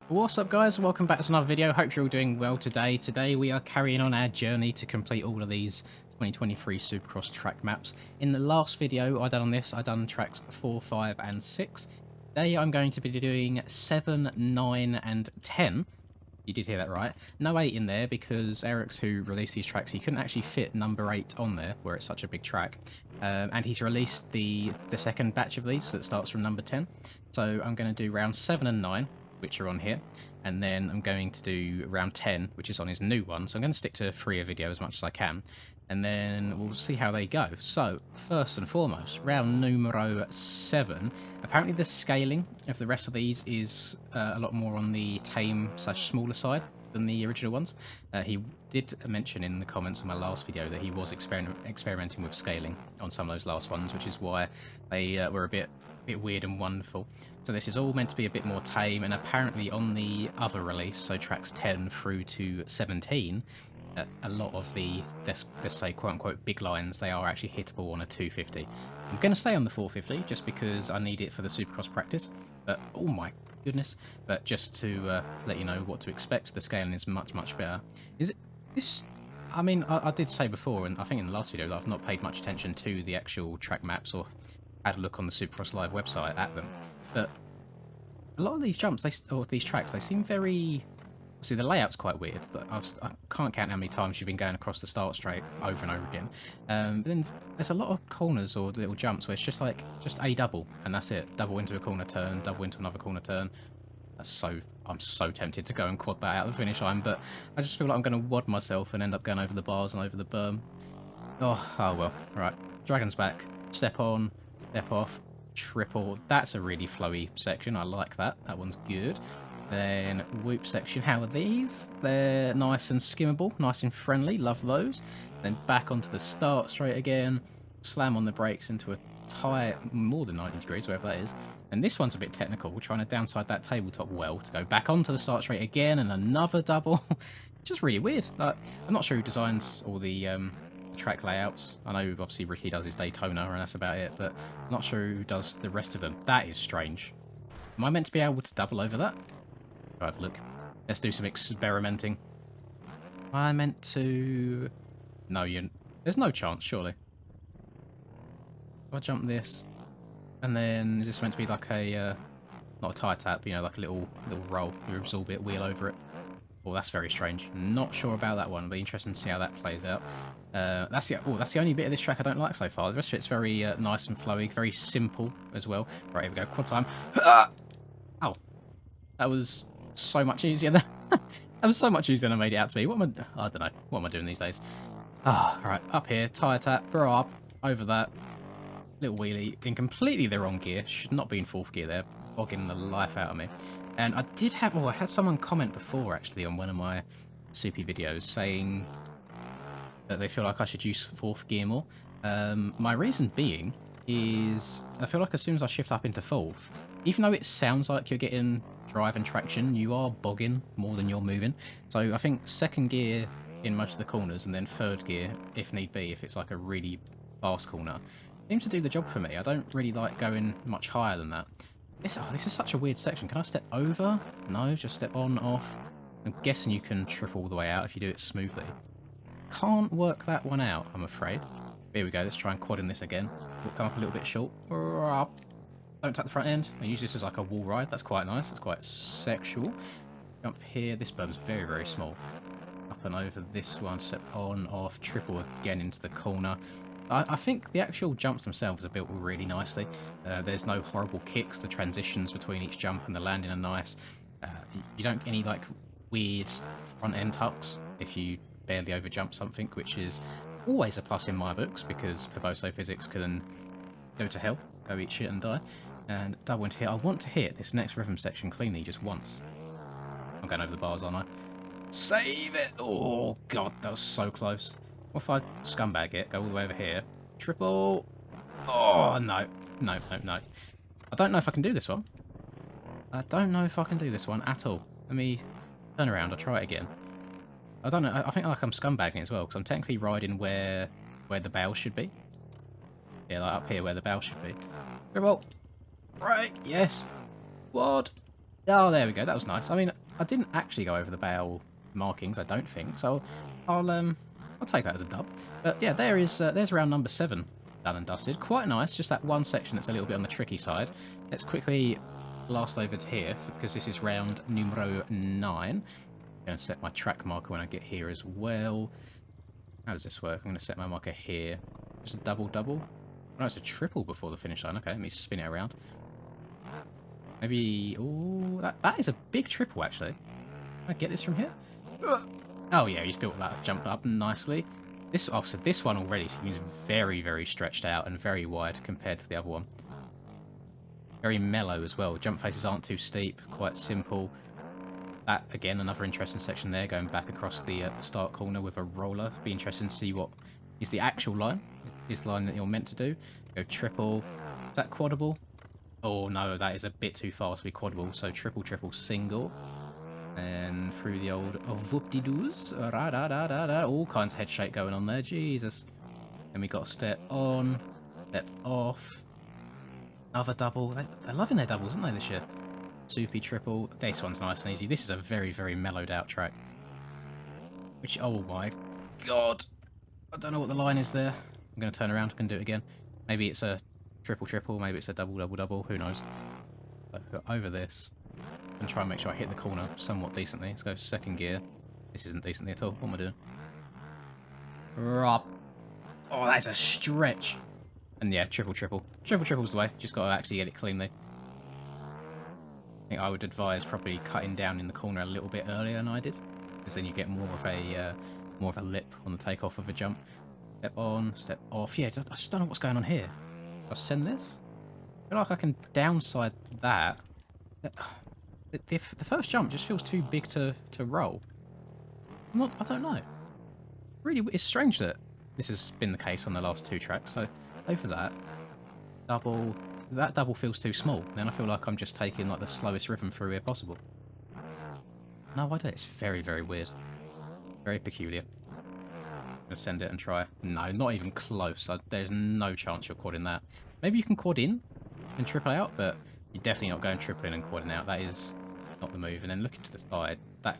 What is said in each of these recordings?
What's up guys, welcome back to another video. Hope you're all doing well today. Today we are carrying on our journey to complete all of these 2023 Supercross track maps. In the last video I done on this, I done tracks 4, 5 and 6. Today I'm going to be doing 7, 9 and 10. You did hear that right. No 8 in there because Eric's, who released these tracks, he couldn't actually fit number 8 on there where it's such a big track. And he's released the second batch of these that starts from number 10. So I'm going to do round 7 and 9, which are on here, and then I'm going to do round 10, which is on his new one. So I'm going to stick to 3 a video as much as I can, and then we'll see how they go. So first and foremost, round numero 7. Apparently the scaling of the rest of these is a lot more on the tame / smaller side than the original ones. He did mention in the comments on my last video that he was experimenting with scaling on some of those last ones, which is why they were a bit weird and wonderful. So this is all meant to be a bit more tame, and apparently on the other release, so tracks 10 through to 17, a lot of the, let's say, quote-unquote big lines, they are actually hittable on a 250. I'm going to stay on the 450 just because I need it for the Supercross practice, but oh my goodness. But just to let you know what to expect, the scaling is much better. Is it this? I mean, I did say before, and I think in the last video, that I've not paid much attention to the actual track maps or had a look on the Supercross Live website at them, but a lot of these jumps, or these tracks, they seem very... See, the layout's quite weird. I can't count how many times you've been going across the start straight over and over again. But then there's a lot of corners or little jumps where it's just like, just a double, and that's it. Double into a corner turn, double into another corner turn. I'm so tempted to go and quad that out of the finish line, but I just feel like I'm going to wad myself and end up going over the bars and over the berm. Oh well. Right. Dragon's back. Step on, step off, triple. That's a really flowy section. I like that. That one's good. Then whoop section. How are these? They're nice and skimmable, nice and friendly. Love those. Then back onto the start straight again. Slam on the brakes into a tie more than 90 degrees, wherever that is. And this one's a bit technical. We're trying to downside that tabletop well to go back onto the start straight again and another double. Just really weird. I'm not sure who designs all the track layouts. I know obviously Ricky does his Daytona and that's about it, but I'm not sure who does the rest of them. That is strange. Am I meant to be able to double over that? Have a look. Let's do some experimenting. Am I meant to... No, there's no chance, surely. If I jump this, and then is this meant to be like a, not a tie tap, you know, like a little roll. You absorb it, wheel over it. Oh, that's very strange. Not sure about that one, but interesting to see how that plays out. That's the only bit of this track I don't like so far. The rest of it's very nice and flowy, very simple as well. Right, here we go, quad time. Oh, that was so much easier than that was so much easier than I made it out to be. I don't know. What am I doing these days? Right, up here, tyre tap, bra, over that. Little wheelie in completely the wrong gear. Should not be in 4th gear there. Bogging the life out of me. And I did have, I had someone comment before actually on one of my Soupy videos saying that they feel like I should use 4th gear more. My reason being is I feel like as soon as I shift up into 4th, even though it sounds like you're getting drive and traction, you are bogging more than you're moving. So I think 2nd gear in most of the corners and then 3rd gear, if need be, if it's like a really fast corner, seems to do the job for me. I don't really like going much higher than that. This is such a weird section. Can I step over? No, just step on, off. I'm guessing you can trip all the way out if you do it smoothly. Can't work that one out, I'm afraid. Here we go, let's try and quad in this again. We'll come up a little bit short. Don't tap the front end. I use this as like a wall ride. That's quite nice. That's quite sexual. Jump here. This berm's very small. Up and over this one. Step on, off. Triple again into the corner. I think the actual jumps themselves are built really nicely. There's no horrible kicks. The transitions between each jump and the landing are nice. You don't get any like weird front end tucks if you barely over jump something, which is always a plus in my books because Perboso physics can go to hell, go eat shit and die. And double into here. I want to hit this next rhythm section cleanly just once. I'm going over the bars, aren't I? Save it! Oh god, that was so close. What if I scumbag it, go all the way over here, triple... Oh, no. No. I don't know if I can do this one. I don't know if I can do this one at all. Let me turn around, I'll try it again. I don't know, I think like I'm scumbagging as well, because I'm technically riding where the bow should be. Yeah, like up here where the bow should be. Triple! Right, yes! Quad! Oh, there we go. That was nice. I mean, I didn't actually go over the bale markings, I don't think. So I'll take that as a dub. But yeah, there's round number 7 done and dusted. Quite nice. Just that one section that's a little bit on the tricky side. Let's quickly blast over to here because this is round numero 9. I'm going to set my track marker when I get here as well. How does this work? I'm going to set my marker here. Just a double. No, it's a triple before the finish line. Okay, let me spin it around. Maybe... Oh, that is a big triple, actually. Can I get this from here? Oh, yeah, he's built that jump up nicely. So this one already seems very, very stretched out and very wide compared to the other one. Very mellow as well. Jump faces aren't too steep, quite simple. That, again, another interesting section there, going back across the start corner with a roller. Be interesting to see what is the actual line. Is the line that you're meant to do. Go triple. Is that quadable? Oh no, that is a bit too fast to be quadable. So triple, single. And through the old whoop-de-doos. All kinds of head shake going on there. Jesus. Then we got step on, step off. Another double. They're loving their doubles, aren't they, this year? Soupy triple. This one's nice and easy. This is a very, very mellowed out track. Which, oh my god. I don't know what the line is there. I'm going to turn around. I can do it again. Maybe it's a triple. Maybe it's a double. Who knows? But over this. And try and make sure I hit the corner somewhat decently. Let's go second gear. This isn't decently at all. What am I doing? Rop. Oh, that's a stretch. And yeah, triple. Triple's the way. Just got to actually get it cleanly. I think I would advise probably cutting down in the corner a little bit earlier than I did, because then you get more of a lip on the takeoff of a jump. Step on, step off. Yeah, I just don't know what's going on here. I'll send this. I feel like I can downside that. The first jump just feels too big to roll. I don't know. Really, it's strange that this has been the case on the last 2 tracks. So over that double. That double feels too small. Then I feel like I'm just taking like the slowest rhythm through here possible. No, I don't. It's very, very weird. Very peculiar. I'm gonna send it and try. No, not even close. There's no chance you're quadding that. Maybe you can quad in and triple out, but you're definitely not going triple in and quadding out. That is not the move. And then looking to the side, that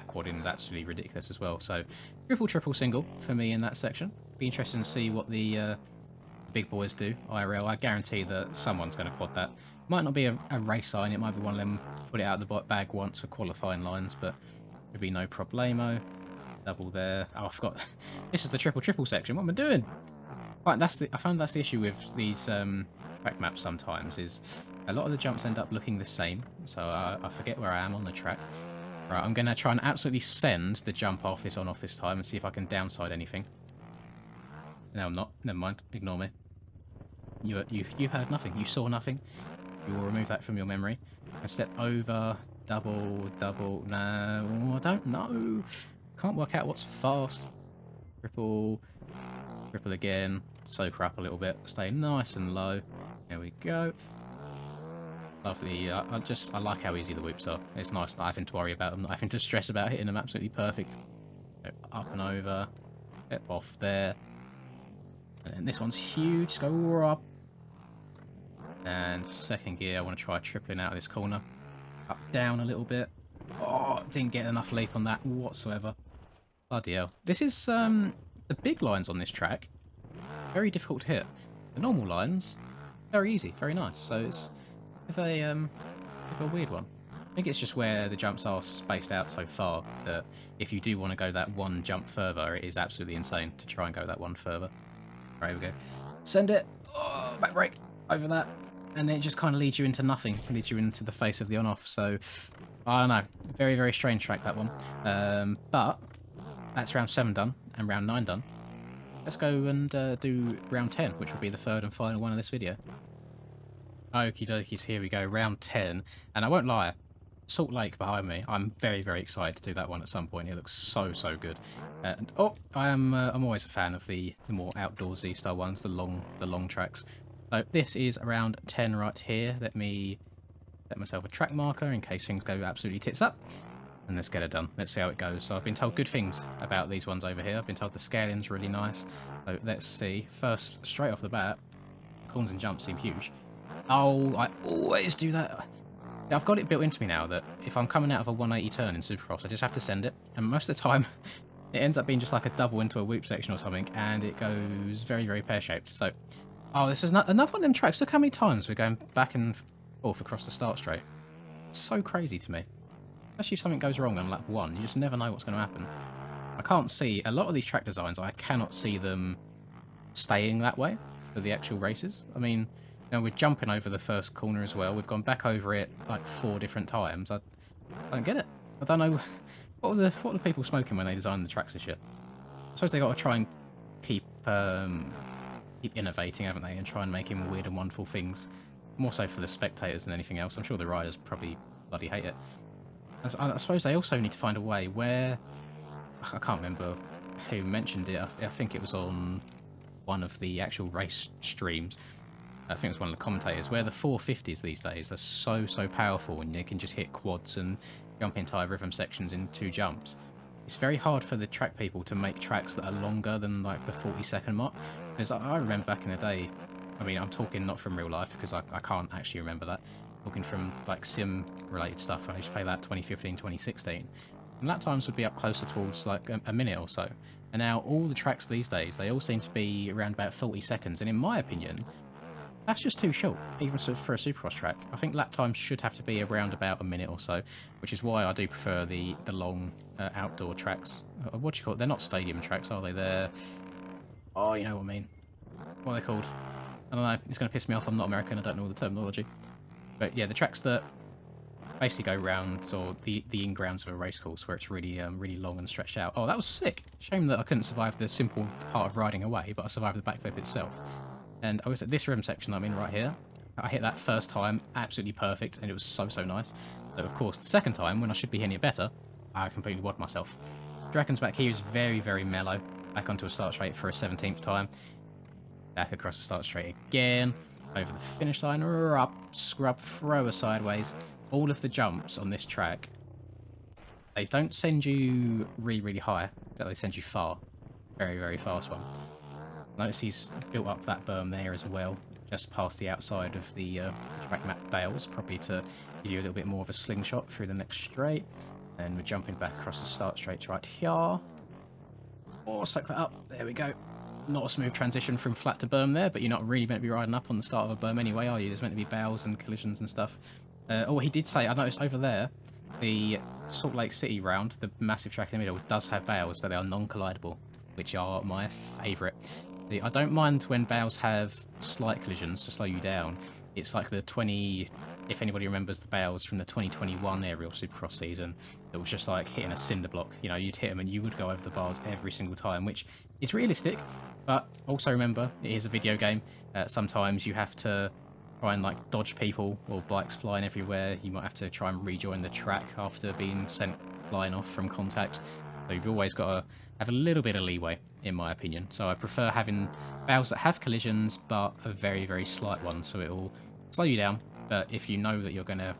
quad in is absolutely ridiculous as well. So triple, single for me in that section. Be interesting to see what the big boys do IRL. I guarantee that someone's going to quad that. Might not be a race line, it might be one of them put it out of the bag once for qualifying lines, but there'd be no problemo. Double there. Oh, I forgot. This is the triple section. What am I doing? Right, I found that's the issue with these track maps sometimes, is a lot of the jumps end up looking the same, so I forget where I am on the track. Right, I'm going to try and absolutely send the jump off this on-off this time and see if I can downside anything. No, I'm not. Never mind. Ignore me. You heard nothing. You saw nothing. You will remove that from your memory. And step over, double. No, I don't know. Can't work out what's fast. Triple again. Soak her up a little bit. Stay nice and low. There we go. Lovely. I like how easy the whoops are. It's nice not having to worry about them, not having to stress about hitting them absolutely perfect. So up and over. Step off there. And this one's huge. Just go up. And second gear, I want to try tripling out of this corner. Up, down a little bit. Oh, didn't get enough leap on that whatsoever. Bloody hell. This is, the big lines on this track, very difficult to hit. The normal lines, very easy, very nice. So it's a weird one. I think it's just where the jumps are spaced out so far that if you do want to go that one jump further, it is absolutely insane to try and go that one further. Right, here we go. Send it. Oh, back brake. Over that. And then it just kind of leads you into nothing. It leads you into the face of the on-off. So, I don't know. Very, very strange track, that one. But that's round 7 done and round 9 done. Let's go and do round 10, which will be the third and final one of this video. Okie dokies, here we go. Round 10. And I won't lie. Salt Lake behind me. I'm very, very excited to do that one at some point. It looks so, so good. And I'm always a fan of the more outdoorsy style ones, the long tracks. So this is around 10 right here. Let me set myself a track marker in case things go absolutely tits up. And let's get it done. Let's see how it goes. So I've been told good things about these ones over here. I've been told the scaling's really nice. So let's see. First, straight off the bat, corners and jumps seem huge. Oh, I always do that. I've got it built into me now that if I'm coming out of a 180 turn in Supercross, I just have to send it. And most of the time, it ends up being just like a double into a whoop section or something, and it goes very, very pear-shaped. So, oh, this is another one of them tracks. Look how many times we're going back and forth across the start straight. So crazy to me. Especially if something goes wrong on lap 1, you just never know what's going to happen. I can't see, a lot of these track designs, I cannot see them staying that way for the actual races. I mean, you know, we're jumping over the first corner as well. We've gone back over it like 4 different times. I don't get it. I don't know. What are the people smoking when they design the tracks and shit? I suppose they got to try and keep innovating, haven't they, and try and make him weird and wonderful things. More so for the spectators than anything else. I'm sure the riders probably bloody hate it. I suppose they also need to find a way where... I can't remember who mentioned it. I think it was on one of the actual race streams. I think it was one of the commentators, where the 450s these days are so powerful and they can just hit quads and jump entire rhythm sections in 2 jumps. It's very hard for the track people to make tracks that are longer than like the 40-second mark. Because I remember back in the day, I mean, I'm talking not from real life because I can't actually remember that. I'm talking from like sim related stuff. I used to play that 2015, 2016. And lap times would be up closer towards like a minute or so. And now all the tracks these days, they all seem to be around about 40 seconds. And in my opinion, that's just too short, even for a Supercross track. I think lap times should have to be around about a minute or so, which is why I do prefer the long outdoor tracks. What do you call it? They're not stadium tracks, are they? They're... Oh, you know what I mean. What are they called? I don't know. It's going to piss me off. I'm not American. I don't know all the terminology. But yeah, the tracks that basically go round, or the in-grounds of a racecourse where it's really really long and stretched out. Oh, that was sick. Shame that I couldn't survive the simple part of riding away, but I survived the backflip itself. And I was at this rim section I'm in right here. I hit that first time, absolutely perfect, and it was so nice. But of course, the second time, when I should be hitting it better, I completely wadded myself. Dragon's back here is very mellow. Back onto a start straight for a 17th time. Back across the start straight again. Over the finish line, up, scrub, thrower sideways. All of the jumps on this track, they don't send you really high, but they send you far. Very fast one. Notice he's built up that berm there as well, just past the outside of the track map bales, probably to give you a little bit more of a slingshot through the next straight. And we're jumping back across the start straight right here. Oh, soak that up. There we go. Not a smooth transition from flat to berm there, but you're not really meant to be riding up on the start of a berm anyway, are you? There's meant to be bales and collisions and stuff. Oh, he did say, I noticed over there, the Salt Lake City round, the massive track in the middle, does have bales, but they are non-collidable, which are my favourite. I don't mind when bales have slight collisions to slow you down. It's like the 20... If anybody remembers the bales from the 2021 Aerial Supercross season, it was just like hitting a cinder block. You know, you'd hit them and you would go over the bars every single time, which is realistic. But also remember, it is a video game. Sometimes you have to try and like dodge people or bikes flying everywhere. You might have to try and rejoin the track after being sent flying off from contact. So you've always got to have a little bit of leeway, in my opinion. So I prefer having bales that have collisions, but a very slight one, so it will slow you down. But if you know that you're going to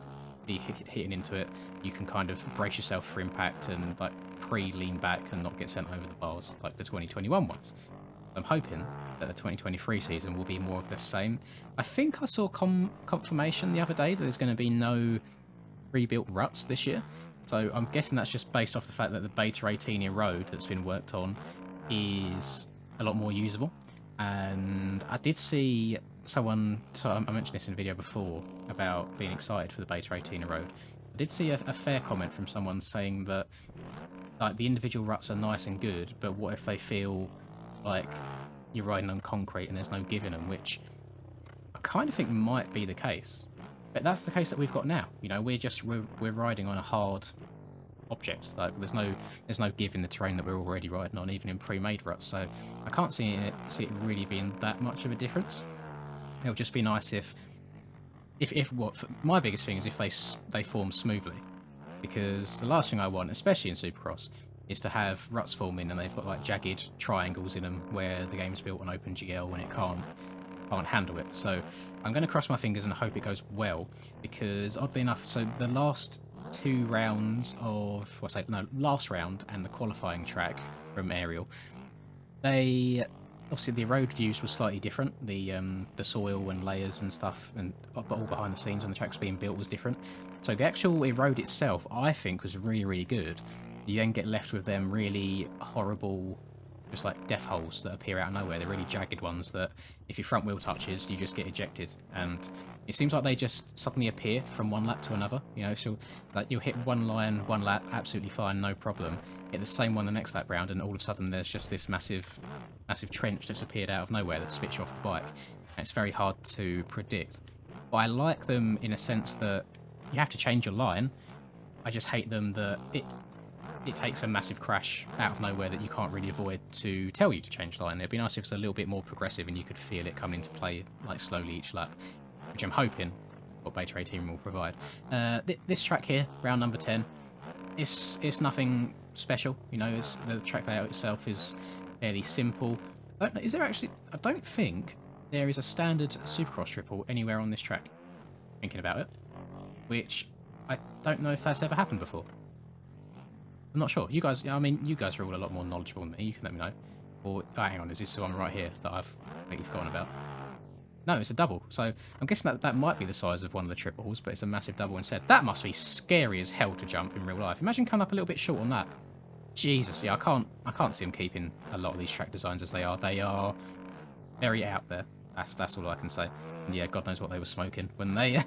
be hitting into it, you can kind of brace yourself for impact and like pre-lean back and not get sent over the bars like the 2021 ones. I'm hoping that the 2023 season will be more of the same. I think I saw confirmation the other day that there's going to be no rebuilt ruts this year. So I'm guessing that's just based off the fact that the Beta 18 road that's been worked on is a lot more usable. And I did see someone, so I mentioned this in a video before, about being excited for the Beta 18 road. I did see a fair comment from someone saying that like the individual ruts are nice and good, but what if they feel like you're riding on concrete and there's no give in them, which I kind of think might be the case. But that's the case that we've got now. You know, we're riding on a hard object. Like there's no give in the terrain that we're already riding on, even in pre-made ruts. So I can't see it really being that much of a difference. It'll just be nice if my biggest thing is if they form smoothly, because the last thing I want, especially in Supercross, is to have ruts forming and they've got like jagged triangles in them where the game's built on OpenGL and it can't handle it. So I'm going to cross my fingers and hope it goes well, because oddly enough, so the last 2 rounds of last round and the qualifying track from Aerial, they Obviously, the road used was slightly different. The soil and layers and stuff, and but all behind the scenes when the track's being built was different. So the actual road itself, I think, was really, really good. You then get left with them really horrible, just like death holes that appear out of nowhere. They're really jagged ones that, if your front wheel touches, you just get ejected. And it seems like they just suddenly appear from one lap to another. You know, so like you'll hit one line, one lap, absolutely fine, no problem. Hit the same one the next lap round, and all of a sudden there's just this massive trench that's appeared out of nowhere that spits you off the bike. And it's very hard to predict. But I like them in a sense that you have to change your line. I just hate them that it takes a massive crash out of nowhere that you can't really avoid to tell you to change line. It'd be nice if it's a little bit more progressive and you could feel it come into play like slowly each lap, which I'm hoping what Beta 18 will provide. This track here, round number 10, it's nothing special. You know, the track layout itself is fairly simple. Is there actually? I don't think there is a standard Supercross triple anywhere on this track. Thinking about it, which I don't know if that's ever happened before. I'm not sure. You guys, I mean, you guys are all a lot more knowledgeable than me. You can let me know. Or, oh, hang on, is this the one right here that I've completely forgotten about? No, it's a double. So I'm guessing that might be the size of one of the triples, but it's a massive double instead. That must be scary as hell to jump in real life. Imagine coming up a little bit short on that. Jesus, yeah, I can't see them keeping a lot of these track designs as they are. They are very out there. That's all I can say. And yeah, God knows what they were smoking when they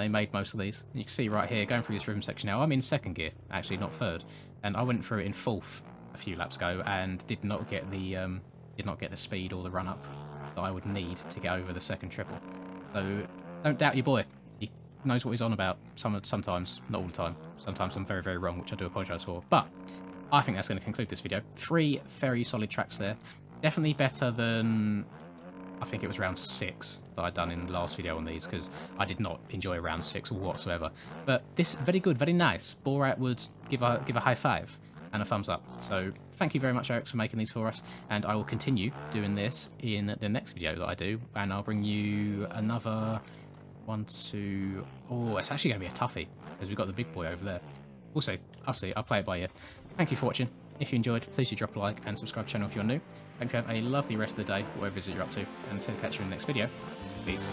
made most of these. You can see right here, going through this rhythm section now, I'm in second gear, actually, not third. And I went through it in fourth a few laps ago and did not get the speed or the run up that I would need to get over the second triple. So don't doubt your boy. He knows what he's on about. Sometimes, not all the time. Sometimes I'm very, very wrong, which I do apologise for. But I think that's going to conclude this video. 3 very solid tracks there. Definitely better than, I think it was round 6 that I'd done in the last video on these, because I did not enjoy round 6 whatsoever. But this, very good, very nice. Borat would give a high five and a thumbs up. So thank you very much, Eric, for making these for us, and I will continue doing this in the next video that I do, and I'll bring you another one, two... Oh, it's actually going to be a toughie, because we've got the big boy over there. We'll see. I'll see. I'll play it by ear. Thank you for watching. If you enjoyed, please do drop a like and subscribe to the channel if you're new. Hope you have a lovely rest of the day, whatever it is that you're up to, and until I catch you in the next video. Peace.